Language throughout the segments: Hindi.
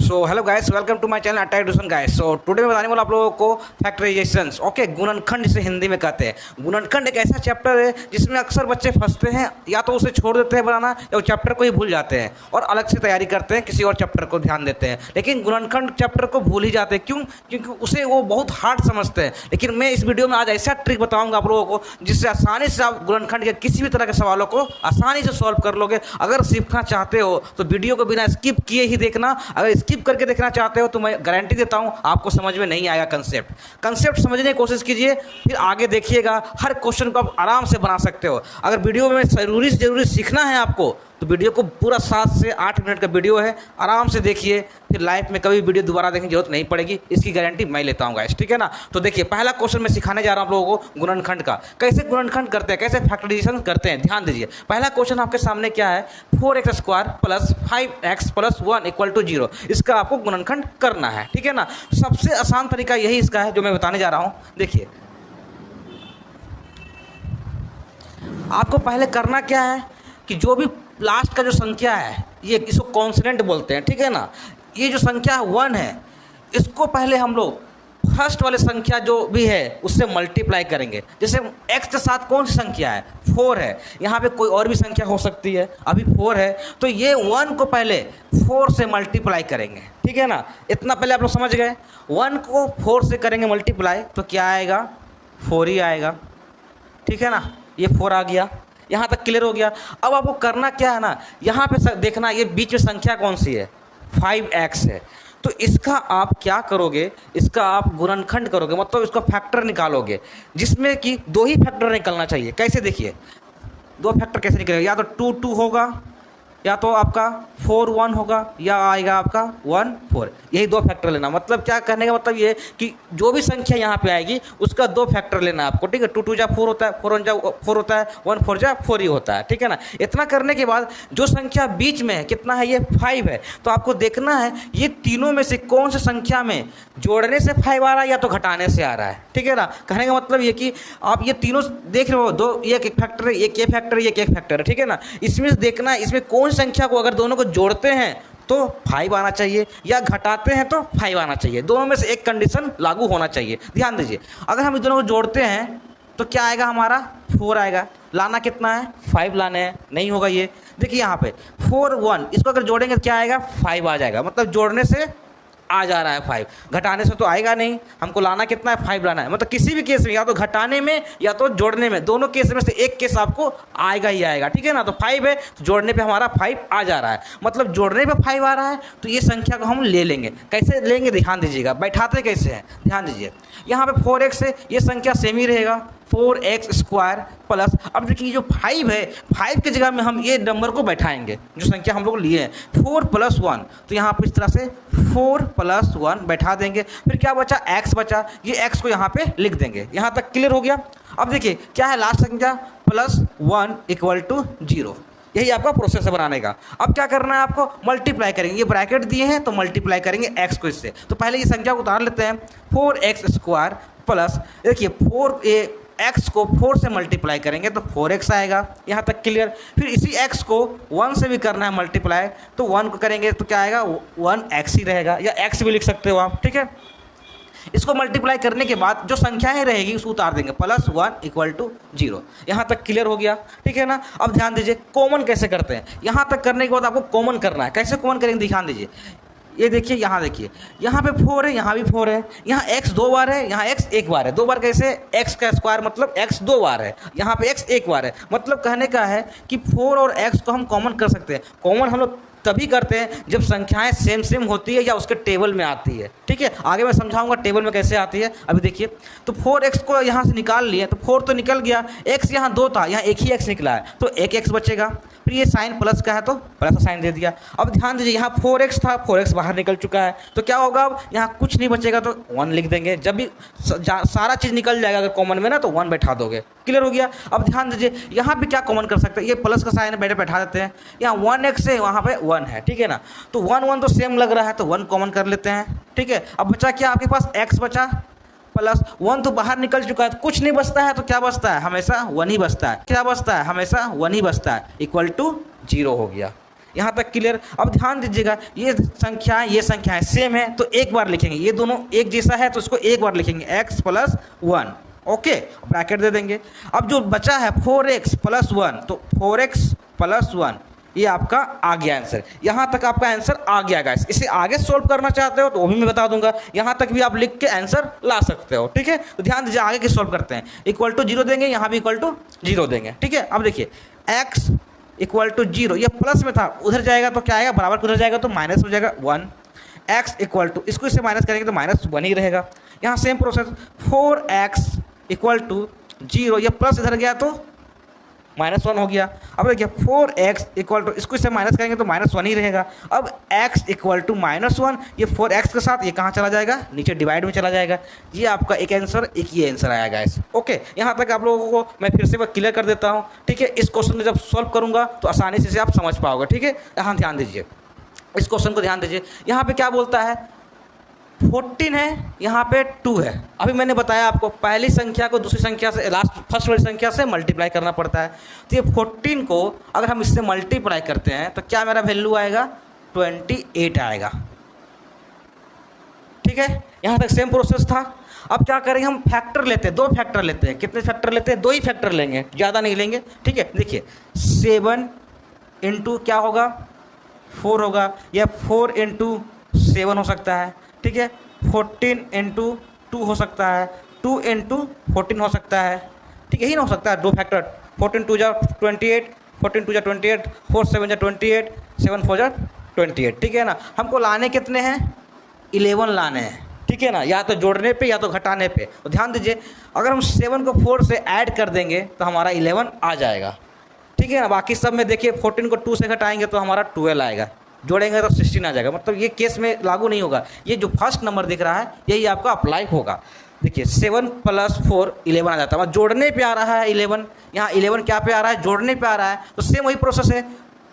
So hello guys, welcome to my channel attack education guys. So today मैं बताने वाला आप लोगों को फैक्टराइजेशंस। ओके, गुणनखंड जिसे हिंदी में कहते हैं। गुणनखंड एक ऐसा चैप्टर है जिसमें अक्सर बच्चे फंसते हैं, या तो उसे छोड़ देते हैं बनाना या चैप्टर को ही भूल जाते हैं और अलग से तैयारी करते हैं, किसी और चैप्टर को ध्यान देते हैं, लेकिन गुणनखंड चैप्टर को भूल ही जाते हैं। क्यों? क्योंकि उसे वो बहुत हार्ड समझते हैं। लेकिन मैं इस वीडियो में आज ऐसा ट्रिक बताऊँगा आप लोगों को जिससे आसानी से आप गुणनखंड के किसी भी तरह के सवालों को आसानी से सॉल्व कर लोगे। अगर सीखना चाहते हो तो वीडियो को बिना स्किप किए ही देखना। अगर स्किप करके देखना चाहते हो तो मैं गारंटी देता हूं आपको समझ में नहीं आएगा। कंसेप्ट समझने की कोशिश कीजिए, फिर आगे देखिएगा। हर क्वेश्चन को आप आराम से बना सकते हो। अगर वीडियो में जरूरी से जरूरी सीखना है आपको तो वीडियो को पूरा 7 से 8 मिनट का वीडियो है, आराम से देखिए। फिर लाइफ में कभी वीडियो दोबारा देखने की जरूरत नहीं पड़ेगी, इसकी गारंटी मैं लेता हूँ गाइस, ठीक है ना। तो देखिए, पहला क्वेश्चन मैं सिखाने जा रहा हूँ आप लोगों को गुणनखंड का, कैसे गुणनखंड करते हैं, कैसे फैक्टराइजेशन करते हैं। ध्यान दीजिए, पहला क्वेश्चन आपके सामने क्या है, 4x² + 5x + 1 = 0। इसका आपको गुणनखंड करना है, ठीक है ना। सबसे आसान तरीका यही इसका है जो मैं बताने जा रहा हूँ। देखिए, आपको पहले करना क्या है कि जो भी लास्ट का जो संख्या है, ये इसको कॉन्स्टेंट बोलते हैं, ठीक है ना। ये जो संख्या 1 है, इसको पहले हम लोग फर्स्ट वाले संख्या जो भी है उससे मल्टीप्लाई करेंगे। जैसे x के साथ कौन सी संख्या है, 4 है। यहाँ पे कोई और भी संख्या हो सकती है, अभी 4 है, तो ये 1 को पहले 4 से मल्टीप्लाई करेंगे, ठीक है ना। इतना पहले आप लोग समझ गए। 1 को 4 से करेंगे मल्टीप्लाई तो क्या आएगा, 4 ही आएगा, ठीक है ना। ये 4 आ गया, यहाँ तक क्लियर हो गया। अब आपको करना क्या है ना, यहाँ पे देखना ये बीच में संख्या कौन सी है, 5x है। तो इसका आप क्या करोगे, इसका आप गुणनखंड करोगे, मतलब इसका फैक्टर निकालोगे, जिसमें कि 2 ही फैक्टर निकलना चाहिए। कैसे, देखिए 2 फैक्टर कैसे निकलेगा, या तो 2 2 होगा, या तो आपका 4 1 होगा, या आएगा आपका 1 4। यही 2 फैक्टर लेना। मतलब क्या करने का मतलब ये कि जो भी संख्या यहाँ पे आएगी उसका 2 फैक्टर लेना है आपको, ठीक है। 2 2 जा 4 होता है, 4 1 जा 4 होता है, 1 4 जा 4 ही होता है, ठीक है ना। इतना करने के बाद जो संख्या बीच में है कितना है, ये 5 है। तो आपको देखना है ये तीनों में से कौन सी संख्या में जोड़ने से 5 आ रहा है या तो घटाने से आ रहा है, ठीक है ना। कहने का मतलब ये कि आप ये तीनों देख रहे हो, 2 एक फैक्टर है, एक ये फैक्टर है, एक फैक्टर है, ठीक है ना। इसमें देखना है इसमें कौन संख्या को अगर दोनों को जोड़ते हैं तो 5 आना चाहिए, या घटाते हैं तो 5 आना चाहिए। दोनों में से एक कंडीशन लागू होना चाहिए। ध्यान दीजिए, अगर हम इन दोनों को जोड़ते हैं तो क्या आएगा, हमारा 4 आएगा। लाना कितना है, 5 लाने हैं, नहीं होगा ये। देखिए यहाँ पे 4 1, इसको अगर जोड़ेंगे तो क्या आएगा, 5 आ जाएगा। मतलब जोड़ने से आ जा रहा है 5, घटाने से तो आएगा नहीं। हमको लाना कितना है, 5 लाना है। मतलब किसी भी केस में, या तो घटाने में या तो जोड़ने में, दोनों केस में से एक केस आपको आएगा ही आएगा, ठीक है ना। तो 5 है तो जोड़ने पे हमारा 5 आ जा रहा है, मतलब जोड़ने पे 5 आ रहा है, तो ये संख्या को हम ले लेंगे। कैसे लेंगे, ध्यान दीजिएगा, बैठाते कैसे हैं, ध्यान दीजिए। यहाँ पे 4x है, ये संख्या सेम ही रहेगा, 4x² प्लस, अब देखिए जो 5 है, 5 की जगह में हम ये नंबर को बैठाएंगे जो संख्या हम लोग लिए हैं, 4 + 1। तो यहाँ पर इस तरह से 4 + 1 बैठा देंगे। फिर क्या बचा, x बचा, ये x को यहाँ पे लिख देंगे। यहाँ तक क्लियर हो गया। अब देखिए क्या है, लास्ट संख्या +1 = 0। यही आपका प्रोसेस है बनाने का। अब क्या करना है, आपको मल्टीप्लाई करेंगे। ये ब्रैकेट दिए हैं तो मल्टीप्लाई करेंगे x को इससे। तो पहले ये संख्या को उतार लेते हैं, 4x² प्लस, देखिए 4x को 4 से मल्टीप्लाई करेंगे तो 4x आएगा। यहाँ तक क्लियर। फिर इसी x को 1 से भी करना है मल्टीप्लाई, तो 1 को करेंगे तो क्या आएगा, 1x ही रहेगा, या x भी लिख सकते हो आप, ठीक है। इसको मल्टीप्लाई करने के बाद जो संख्याएं रहेगी उसको उतार देंगे, +1 = 0। यहाँ तक क्लियर हो गया, ठीक है ना। अब ध्यान दीजिए कॉमन कैसे करते हैं। यहाँ तक करने के बाद आपको कॉमन करना है। कैसे कॉमन करेंगे, ध्यान दीजिए। ये देखिए, यहाँ देखिए, यहाँ पे 4 है, यहाँ भी 4 है, यहाँ x 2 बार है, यहाँ x 1 बार है। 2 बार कैसे, x का स्क्वायर मतलब x 2 बार है, यहाँ पे x 1 बार है। मतलब कहने का है कि 4 और x को हम कॉमन कर सकते हैं। कॉमन हम लोग तभी करते हैं जब संख्याएं सेम होती है या उसके टेबल में आती है, ठीक है। आगे मैं समझाऊंगा टेबल में कैसे आती है। अभी देखिए, तो 4x को यहाँ से निकाल लिए, तो 4 तो निकल गया, x यहाँ 2 था, यहाँ एक ही x निकला है, तो एक x बचेगा। फिर ये साइन प्लस का है तो प्लस का साइन दे दिया। अब ध्यान दीजिए, यहाँ 4x था, 4x बाहर निकल चुका है, तो क्या होगा, अब यहाँ कुछ नहीं बचेगा तो 1 लिख देंगे। जब भी सारा चीज़ निकल जाएगा अगर कॉमन में ना, तो 1 बैठा दोगे। क्लियर हो गया। अब ध्यान दीजिए, यहाँ भी क्या कॉमन कर सकते हैं, ये प्लस का साइन बैठा देते हैं। यहाँ 1x है, वहाँ पे 1 है, ठीक है ना। तो 1 1 तो सेम लग रहा है, तो 1 कॉमन कर लेते हैं, ठीक है। अब बचा क्या, आपके पास x बचा, +1 तो बाहर निकल चुका है, तो कुछ नहीं बचता है, तो क्या बचता है, हमेशा 1 ही बचता है। क्या बचता है, हमेशा 1 ही बचता है, = 0 हो गया। यहाँ तक क्लियर। अब ध्यान दीजिएगा, ये संख्याएं सेम है तो एक बार लिखेंगे, ये दोनों एक जैसा है तो इसको एक बार लिखेंगे x + 1, ओके, ब्रैकेट दे देंगे। अब जो बचा है 4x + 1, तो 4x + 1 ये आपका आ गया आंसर। यहाँ तक आपका आंसर आ गया गाइस। इसे आगे सोल्व करना चाहते हो तो वो भी मैं बता दूंगा, यहाँ तक भी आप लिख के आंसर ला सकते हो, ठीक है। तो ध्यान दीजिए आगे की सोल्व करते हैं। =0 देंगे, यहाँ भी =0 देंगे, ठीक है। अब देखिए x =0, ये प्लस में था, उधर जाएगा तो क्या आएगा, बराबर उधर जाएगा तो माइनस हो जाएगा 1। x इसको इससे माइनस करेंगे तो -1 ही रहेगा। यहाँ सेम प्रोसेस 4x = 0, ये प्लस इधर गया तो -1 हो गया। अब देखिए 4x इसको इससे माइनस करेंगे तो -1 ही रहेगा। अब x -1, ये 4x के साथ ये कहाँ चला जाएगा, नीचे डिवाइड में चला जाएगा। ये आपका एक आंसर, एक ये आंसर आया गाइस, ओके। यहाँ तक आप लोगों को मैं फिर से क्लियर कर देता हूँ, ठीक है। इस क्वेश्चन में जब सॉल्व करूँगा तो आसानी से आप समझ पाओगे, ठीक है। यहाँ ध्यान दीजिए, इस क्वेश्चन को ध्यान दीजिए। यहाँ पे क्या बोलता है, 14 है, यहाँ पे 2 है। अभी मैंने बताया आपको पहली संख्या को दूसरी संख्या से, फर्स्ट वाली संख्या से मल्टीप्लाई करना पड़ता है। तो ये 14 को अगर हम इससे मल्टीप्लाई करते हैं तो क्या मेरा वैल्यू आएगा, 28 आएगा, ठीक है। यहाँ तक सेम प्रोसेस था। अब क्या करेंगे, हम फैक्टर लेते हैं, 2 फैक्टर लेते हैं। कितने फैक्टर लेते हैं, 2 ही फैक्टर लेंगे, ज़्यादा नहीं लेंगे, ठीक है। देखिए 7 × क्या होगा, 4 होगा, या 4 × 7 हो सकता है, ठीक है। 14 × 2 हो सकता है, 2 × 14 हो सकता है, ठीक है। यही ना हो सकता है 2 फैक्टर, 14 × 2 = 28, 14 × 2 = 28, 4 × 7 = 28, 7 × 4 = 28, ठीक है ना। हमको लाने कितने हैं, 11 लाने हैं, ठीक है ना, या तो जोड़ने पे या तो घटाने पे। तो ध्यान दीजिए, अगर हम 7 को 4 से ऐड कर देंगे तो हमारा 11 आ जाएगा, ठीक है ना। बाकी सब में देखिए 14 को 2 से घटाएंगे तो हमारा 12 आएगा, जोड़ेंगे तो 16 आ जाएगा। मतलब ये केस में लागू नहीं होगा, ये जो फर्स्ट नंबर दिख रहा है यही आपका अप्लाई होगा। देखिए 7 + 4 11 आ जाता है, मतलब जोड़ने पे आ रहा है 11, यहाँ 11 क्या पे आ रहा है, जोड़ने पे आ रहा है। तो सेम वही प्रोसेस है,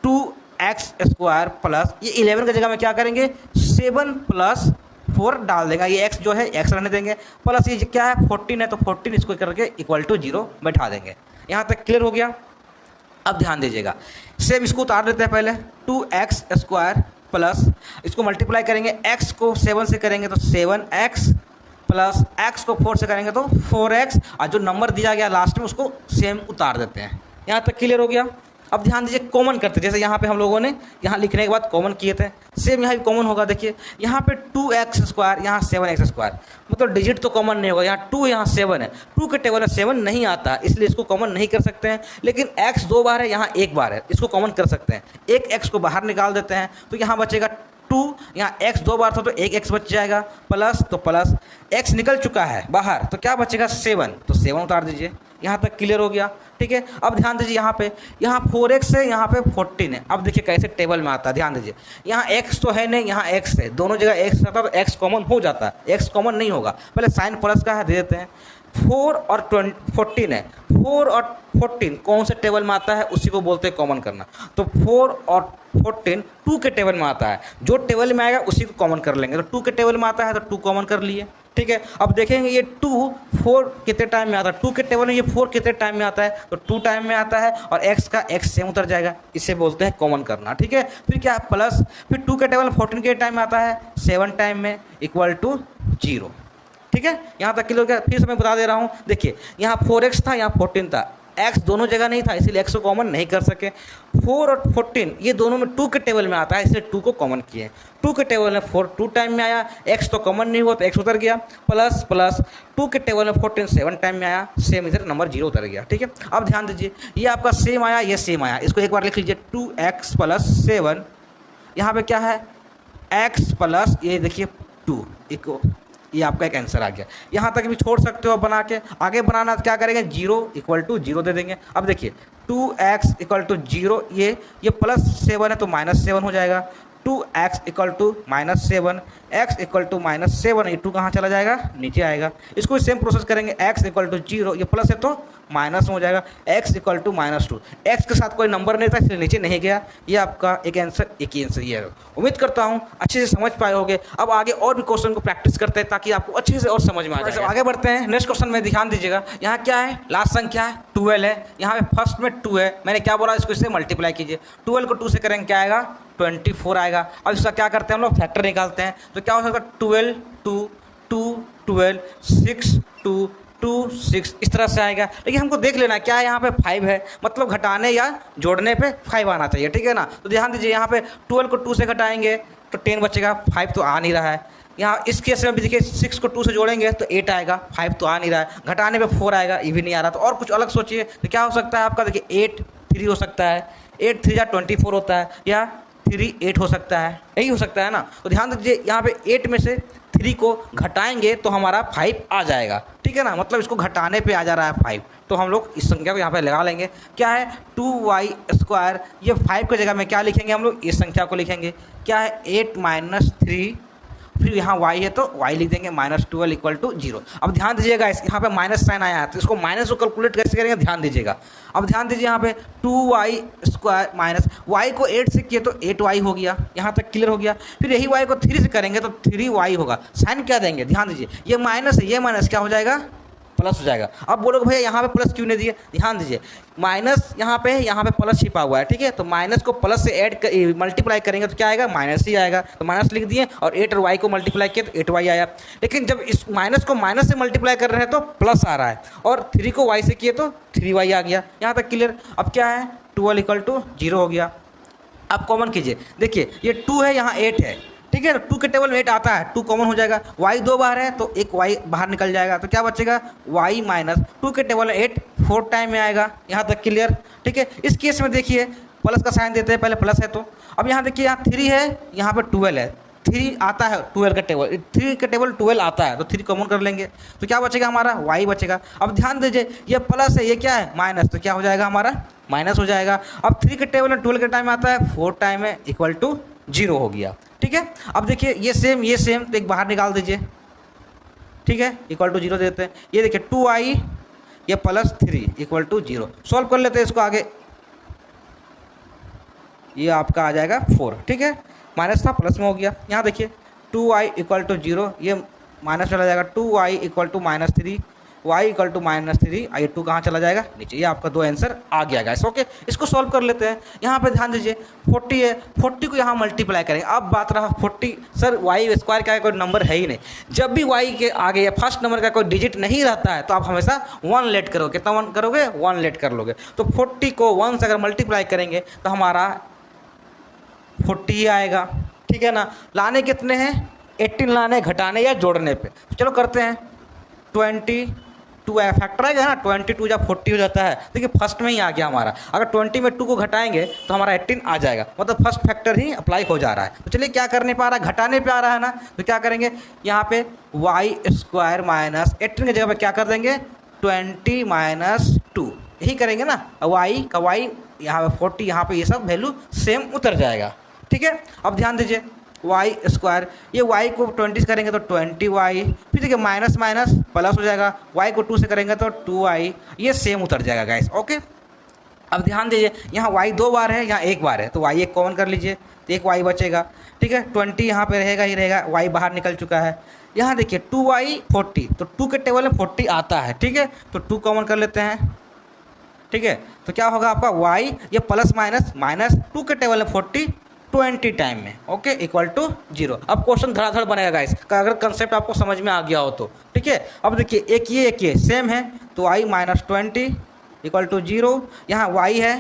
2x² प्लस ये 11 की जगह में क्या करेंगे, 7 + 4 डाल देगा, ये x जो है x रहने देंगे, प्लस ये क्या है 14 है तो 14 इसको करके =0 बैठा देंगे। यहाँ तक क्लियर हो गया। अब ध्यान दीजिएगा, सेम इसको उतार देते हैं पहले, 2x² प्लस इसको मल्टीप्लाई करेंगे, x को 7 से करेंगे तो 7x प्लस x को 4 से करेंगे तो 4x, और जो नंबर दिया गया लास्ट में उसको सेम उतार देते हैं। यहाँ तक क्लियर हो गया। अब ध्यान दीजिए, कॉमन करते हैं, जैसे यहाँ पे हम लोगों ने यहाँ लिखने के बाद कॉमन किए थे, सेम यहाँ भी कॉमन होगा। देखिए यहाँ पे 2x², यहाँ 7x², मतलब डिजिट तो कॉमन नहीं होगा, यहाँ 2 यहाँ 7 है, 2 के टेबल में 7 नहीं आता, इसलिए इसको कॉमन नहीं कर सकते हैं। लेकिन x 2 बार है, यहाँ 1 बार है, इसको कॉमन कर सकते हैं। एक x को बाहर निकाल देते हैं तो यहाँ बचेगा 2, यहाँ x 2 बार था तो एक x बच जाएगा, प्लस तो प्लस x निकल चुका है बाहर तो क्या बचेगा 7, तो 7 उतार दीजिए। यहाँ तक क्लियर हो गया, ठीक है। अब ध्यान दीजिए, यहाँ पे 4x है, यहाँ पे 14 है। अब देखिए कैसे टेबल में आता है, ध्यान दीजिए, यहाँ x तो है नहीं, यहाँ x है, दोनों जगह x रहता तो x कॉमन हो जाता है, x कॉमन नहीं होगा, पहले साइन प्लस का है दे देते हैं। 4 और 14 है, 4 और 14 कौन से टेबल में आता है, उसी को बोलते हैं कॉमन करना। तो 4 और 14 2 के टेबल में आता है, जो टेबल में आएगा उसी को कॉमन कर लेंगे। तो 2 के टेबल में आता है तो 2 कॉमन कर लिए, ठीक है। अब देखेंगे ये 2 4 कितने टाइम में आता है, 2 के टेबल में ये 4 कितने टाइम में आता है, तो 2 टाइम में आता है, और x का x सेम उतर जाएगा, इसे बोलते हैं कॉमन करना, ठीक है। फिर क्या प्लस, फिर 2 के टेबल में 14 के टाइम में आता है, 7 टाइम में =0, ठीक है। यहाँ तक क्लियर हो गया। फिर से मैं बता दे रहा हूँ, देखिए यहाँ 4x था, यहाँ 14 था, x दोनों जगह नहीं था इसलिए x को कॉमन नहीं कर सके। 4 और 14 ये दोनों में 2 के टेबल में आता है, इसलिए 2 को कॉमन किए। 2 के टेबल में 4 2 टाइम में आया, x तो कॉमन नहीं हुआ तो x उतर गया, प्लस प्लस 2 के टेबल में 14 7 टाइम में आया, सेम इधर नंबर 0 उतर गया, ठीक है। अब ध्यान दीजिए, ये आपका सेम आया, ये सेम आया, इसको एक बार लिख लीजिए, 2x + 7, यहाँ पे क्या है x प्लस ये देखिए 2, ये आपका एक आंसर आ गया। यहाँ तक भी छोड़ सकते हो बना के, आगे बनाना क्या करेंगे, 0 = 0 दे देंगे। अब देखिए 2x = 0, ये +7 है तो -7 हो जाएगा, 2x = -7, x = -7, ये 2 कहाँ चला जाएगा, नीचे आएगा। इसको सेम प्रोसेस करेंगे, x = 0, ये प्लस है तो माइनस में हो जाएगा, x इक्वल टू -2। x के साथ कोई नंबर नहीं था इसलिए नीचे नहीं गया। ये आपका एक ही आंसर ये है। उम्मीद करता हूँ अच्छे से समझ पाए होंगे। अब आगे और भी क्वेश्चन को प्रैक्टिस करते हैं ताकि आपको अच्छे से और समझ में आ जाए। आगे बढ़ते हैं, नेक्स्ट क्वेश्चन में ध्यान दीजिएगा। यहाँ क्या है, लास्ट संख्या है 12 है, यहाँ पे फर्स्ट में 2 है। मैंने क्या बोला, इसको इससे मल्टीप्लाई कीजिए। 12 को 2 से करेंगे क्या आएगा, 24 आएगा। अब इसका क्या करते हैं हम लोग, फैक्टर निकालते हैं। तो क्या हो सकता है, 12 2 2 12 6 2 2 6 इस तरह से आएगा। लेकिन हमको देख लेना क्या है, यहाँ पे 5 है, मतलब घटाने या जोड़ने पे 5 आना चाहिए, ठीक है ना। तो ध्यान दीजिए, यहाँ पे 12 को 2 से घटाएंगे तो 10 बचेगा, 5 तो आ नहीं रहा है। यहाँ इस केस में भी देखिए 6 को 2 से जोड़ेंगे तो 8 आएगा, 5 तो आ नहीं रहा है। घटाने पे 4 आएगा, ये भी नहीं आ रहा। तो और कुछ अलग सोचिए, तो क्या हो सकता है आपका, देखिए 8 3 हो सकता है, 8 3 या 24 होता है, या 3 8 हो सकता है, यही हो सकता है ना। तो ध्यान दीजिए, यहाँ पे 8 में से 3 को घटाएंगे तो हमारा 5 आ जाएगा, ठीक है ना। मतलब इसको घटाने पे आ जा रहा है 5, तो हम लोग इस संख्या को यहाँ पे लगा लेंगे। क्या है, 2y²। ये 5 की जगह में क्या लिखेंगे हम लोग, इस संख्या को लिखेंगे। क्या है, 8 - 3, फिर यहाँ y है तो y लिख देंगे, -12 इक्वल टू 0। अब ध्यान दीजिएगा, इस यहाँ पे माइनस साइन आया है तो इसको माइनस को कैलकुलेट कैसे करेंगे, ध्यान दीजिएगा। अब ध्यान दीजिए, यहाँ पे 2y² माइनस y को 8 से किए तो 8y हो गया, यहाँ तक क्लियर हो गया। फिर यही y को 3 से करेंगे तो 3y होगा। साइन क्या देंगे, ध्यान दीजिए, ये माइनस है, ये माइनस क्या हो जाएगा, प्लस हो जाएगा। अब बोलोगे भैया यहाँ पे प्लस क्यों नहीं दिए, ध्यान दीजिए, माइनस यहाँ पे प्लस छिपा हुआ है, ठीक है। तो माइनस को प्लस से ऐड मल्टीप्लाई करेंगे तो क्या आएगा, माइनस ही आएगा। तो माइनस लिख दिए, और 8 और y को मल्टीप्लाई किया तो 8y आया। लेकिन जब इस माइनस को माइनस से मल्टीप्लाई कर रहे हैं तो प्लस आ रहा है, और 3 को y से किए तो 3y आ गया। यहाँ तक क्लियर। अब क्या है, 12 इक्वल टू 0 हो गया। अब कॉमन कीजिए, देखिए ये 2 है, यहाँ 8 है, ठीक है। 2 के टेबल में 8 आता है, 2 कॉमन हो जाएगा। y 2 बार है तो एक y बाहर निकल जाएगा, तो क्या बचेगा, y माइनस 2 के टेबल में 8 4 टाइम में आएगा। यहाँ तक क्लियर, ठीक है। इस केस में देखिए प्लस का साइन देते हैं, पहले प्लस है तो। अब यहाँ देखिए, यहाँ 3 है, यहाँ पर 12 है, 3 आता है 12 का टेबल, 3 के टेबल 12 आता है तो 3 कॉमन कर लेंगे, तो क्या बचेगा हमारा, y बचेगा। अब ध्यान दीजिए, ये प्लस है, ये क्या है, माइनस, तो क्या हो जाएगा हमारा, माइनस हो जाएगा। अब 3 के टेबल में 12 के टाइम आता है, 4 टाइम में इक्वल टू 0 हो गया, ठीक है। अब देखिए ये सेम तो एक बाहर निकाल दीजिए, ठीक है, इक्वल टू 0 देते हैं। ये देखिए 2y ये +3 इक्वल टू 0। सॉल्व कर लेते हैं इसको आगे, ये आपका आ जाएगा 4, ठीक है। माइनस था प्लस में हो गया। यहाँ देखिए 2y इक्वल टू 0, ये माइनस चला जाएगा, 2y equal to -3, y equal to -3, ये 2 कहाँ चला जाएगा, नीचे। ये आपका 2 आंसर आ गया गाइस, ओके। इसको सॉल्व कर लेते हैं। यहाँ पे ध्यान दीजिए 40 है, 40 को यहाँ मल्टीप्लाई करेंगे। अब बात रहा 40, सर y² का कोई नंबर है ही नहीं। जब भी y के आगे या फर्स्ट नंबर का कोई डिजिट नहीं रहता है तो आप हमेशा 1 लेट करोगे। कितना 1 करोगे, 1 लेट कर लोगे। तो 40 को 1 से अगर मल्टीप्लाई करेंगे तो हमारा 40 ही आएगा, ठीक है ना। लाने कितने हैं, 18 लाने, घटाने या जोड़ने पे। तो चलो करते हैं, 22 फैक्टर आएगा ना, 22 जब 40 हो जाता है, देखिए फर्स्ट में ही आ गया हमारा। अगर 20 में 2 को घटाएंगे तो हमारा 18 आ जाएगा, मतलब फर्स्ट फैक्टर ही अप्लाई हो जा रहा है। तो चलिए क्या करने पा रहा है, घटाने पे आ रहा है ना, तो क्या करेंगे, यहाँ पे y² माइनस 18 की जगह पे क्या कर देंगे, 20 - 2 यही करेंगे ना। y का y यहाँ पे 40, यहाँ पे ये सब वैल्यू सेम उतर जाएगा, ठीक है। अब ध्यान दीजिए y², ये y को 20 से करेंगे तो 20y, फिर देखिए माइनस माइनस प्लस हो जाएगा, y को 2 से करेंगे तो 2y, ये सेम उतर जाएगा गाइस, ओके। अब ध्यान दीजिए, यहाँ y 2 बार है, यहाँ 1 बार है, तो y एक कॉमन कर लीजिए तो एक y बचेगा, ठीक है। 20 यहाँ पे रहेगा ही रहेगा, y बाहर निकल चुका है। यहाँ देखिए 2y 40, तो 2 के टेबल में 40 आता है, ठीक है, तो 2 कॉमन कर लेते हैं, ठीक है। तो क्या होगा आपका y, ये प्लस माइनस माइनस 2 के टेबल में 40 20 टाइम में, ओके, इक्वल टू 0। अब क्वेश्चन धड़ाधड़ बनेगा गाइस, अगर कंसेप्ट आपको समझ में आ गया हो तो, ठीक है। अब देखिए एक ये सेम है, तो y -20 इक्वल टू 0, यहाँ y है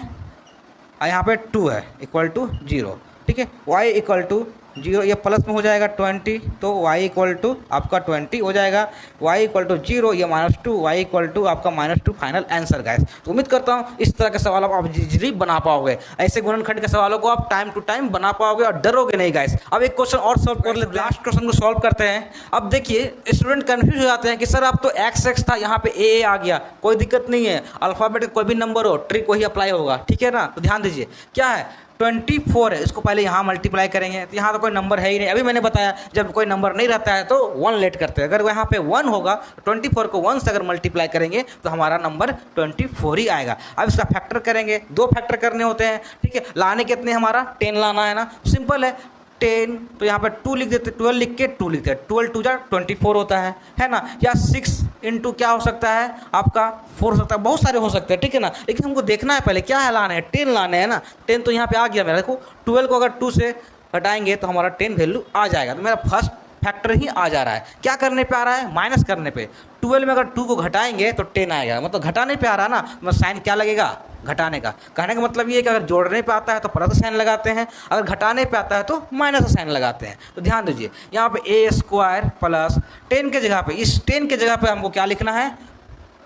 और यहाँ पे 2 है इक्वल टू 0, ठीक है। y इक्वल टू 0, ये प्लस में हो जाएगा 20, तो y इक्वल टू आपका 20 हो जाएगा, y इक्वल टू 0, ये -2, y इक्वल टू आपका -2 फाइनल आंसर गाइस। तो उम्मीद करता हूँ इस तरह के सवाल आप इजीली बना पाओगे। ऐसे गुणनखंड के सवालों को आप टाइम टू टाइम बना पाओगे और डरोगे नहीं गाइस। अब एक क्वेश्चन और सॉल्व कर लेते हैं, लास्ट क्वेश्चन को सॉल्व करते हैं। अब देखिए स्टूडेंट कन्फ्यूज हो जाते हैं कि सर अब तो x था, यहाँ पे a आ गया, कोई दिक्कत नहीं है, अल्फ़ाबेट कोई भी नंबर हो, ट्रिक वही अप्लाई होगा, ठीक है ना। तो ध्यान दीजिए क्या है, 24 है, इसको पहले यहाँ मल्टीप्लाई करेंगे तो यहाँ तो कोई नंबर है ही नहीं। अभी मैंने बताया जब कोई नंबर नहीं रहता है तो 1 लेट करते हैं। अगर यहाँ पे 1 होगा तो 24 को 1 से अगर मल्टीप्लाई करेंगे तो हमारा नंबर 24 ही आएगा। अब इसका फैक्टर करेंगे, 2 फैक्टर करने होते हैं, ठीक है। लाने कितने, हमारा 10 लाना है ना, सिंपल है 10, तो यहाँ पे 2 लिख देते, 12 लिख के 2 लिखते हैं, 12 2 जा 24 होता है ना। या 6 इंटू क्या हो सकता है आपका 4 हो सकता है, बहुत सारे हो सकते हैं, ठीक है ना। लेकिन हमको देखना है पहले क्या है, लाना है 10 लाने हैं ना। 10 तो यहाँ पे आ गया मेरा, देखो 12 को अगर 2 से घटाएंगे तो हमारा 10 वैल्यू आ जाएगा। तो मेरा फर्स्ट फैक्टर ही आ जा रहा है। क्या करने पे आ रहा है, माइनस करने पे। 12 में अगर 2 को घटाएंगे तो 10 आएगा, मतलब घटाने पे आ रहा है ना, मतलब साइन क्या लगेगा, घटाने का। कहने का मतलब ये है कि अगर जोड़ने पे आता है तो प्लस साइन लगाते हैं, अगर घटाने पे आता है तो माइनस साइन लगाते हैं। तो ध्यान दीजिए यहाँ पे a² प्लस 10 के जगह पे, इस 10 के जगह पे हमको क्या लिखना है,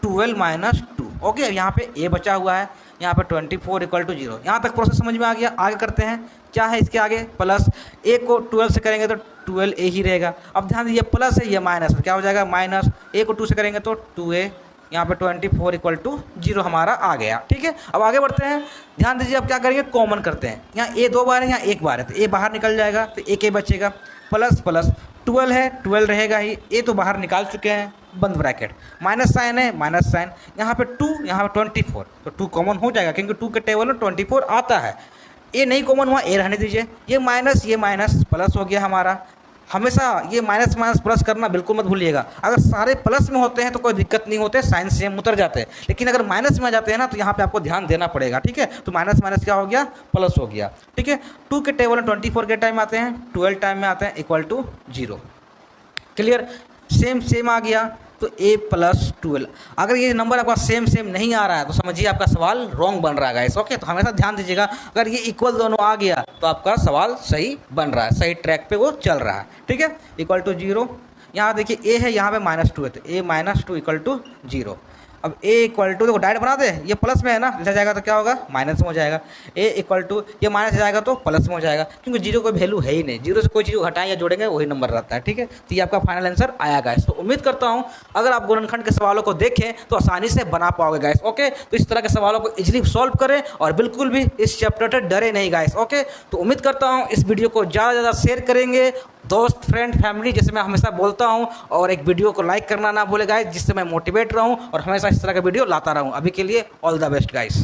12 - 2। ओके, यहाँ पे a बचा हुआ है, यहाँ पे 24 = 0। यहाँ तक प्रोसेस समझ में आ गया। आगे करते हैं, क्या है इसके आगे, प्लस a को 12 से करेंगे तो 12a ही रहेगा। अब ध्यान दीजिए प्लस है, ये माइनस, क्या हो जाएगा माइनस, a को 2 से करेंगे तो 2a, यहाँ पे 24 = 0 हमारा आ गया, ठीक है। अब आगे बढ़ते हैं, ध्यान दीजिए अब क्या करेंगे, कॉमन करते हैं। यहाँ a 2 बार है, यहाँ 1 बार है, तो a बाहर निकल जाएगा तो एक a बचेगा, प्लस प्लस 12 है, 12 रहेगा ही, a तो बाहर निकाल चुके हैं, बंद ब्रैकेट, माइनस साइन है, माइनस साइन, यहाँ पे 2, यहाँ पे 24, तो 2 कॉमन हो जाएगा क्योंकि 2 के टेबल में 24 आता है। ये नहीं कॉमन हुआ, ए रहने दीजिए, ये माइनस प्लस हो गया हमारा। हमेशा ये माइनस माइनस प्लस करना बिल्कुल मत भूलिएगा। अगर सारे प्लस में होते हैं तो कोई दिक्कत नहीं होते, साइन सेम उतर जाते हैं, लेकिन अगर माइनस में आ जाते हैं ना तो यहाँ पे आपको ध्यान देना पड़ेगा, ठीक है। तो माइनस माइनस क्या हो गया, प्लस हो गया, ठीक है। 2 के टेबल में 24 के टाइम आते हैं, 12 टाइम में आते हैं, = 0। क्लियर, सेम आ गया तो a + 12। अगर ये नंबर आपका सेम नहीं आ रहा है तो समझिए आपका सवाल रॉन्ग बन रहा है गाइस। ओके, तो हमेशा ध्यान दीजिएगा, अगर ये इक्वल दोनों आ गया तो आपका सवाल सही बन रहा है, सही ट्रैक पे वो चल रहा है, ठीक है। = 0, यहाँ देखिए a है, यहाँ पे -2 है, तो a - 2 = 0। अब a = देखो डायरेक्ट बना दे, ये प्लस में है ना, लिखा जाएगा तो क्या होगा, माइनस में हो जाएगा। a = ये माइनस जाएगा तो प्लस में हो जाएगा, क्योंकि 0 कोई वैल्यू है ही नहीं, 0 से कोई चीज़ घटाएं या जोड़ेंगे वही नंबर रहता है, ठीक है। तो ये आपका फाइनल आंसर आया गाइस। तो उम्मीद करता हूँ अगर आप गुणनखंड के सवालों को देखें तो आसानी से बना पाओगे गाइस। ओके, तो इस तरह के सवालों को इजीली सॉल्व करें और बिल्कुल भी इस चैप्टर से डरे नहीं गाइस। ओके, तो उम्मीद करता हूँ इस वीडियो को ज़्यादा से ज़्यादा शेयर करेंगे, दोस्त, फ्रेंड, फैमिली, जैसे मैं हमेशा बोलता हूं, और एक वीडियो को लाइक करना ना भूले गाइस, जिससे मैं मोटिवेट रहूं और हमेशा इस तरह का वीडियो लाता रहूं। अभी के लिए ऑल द बेस्ट गाइस।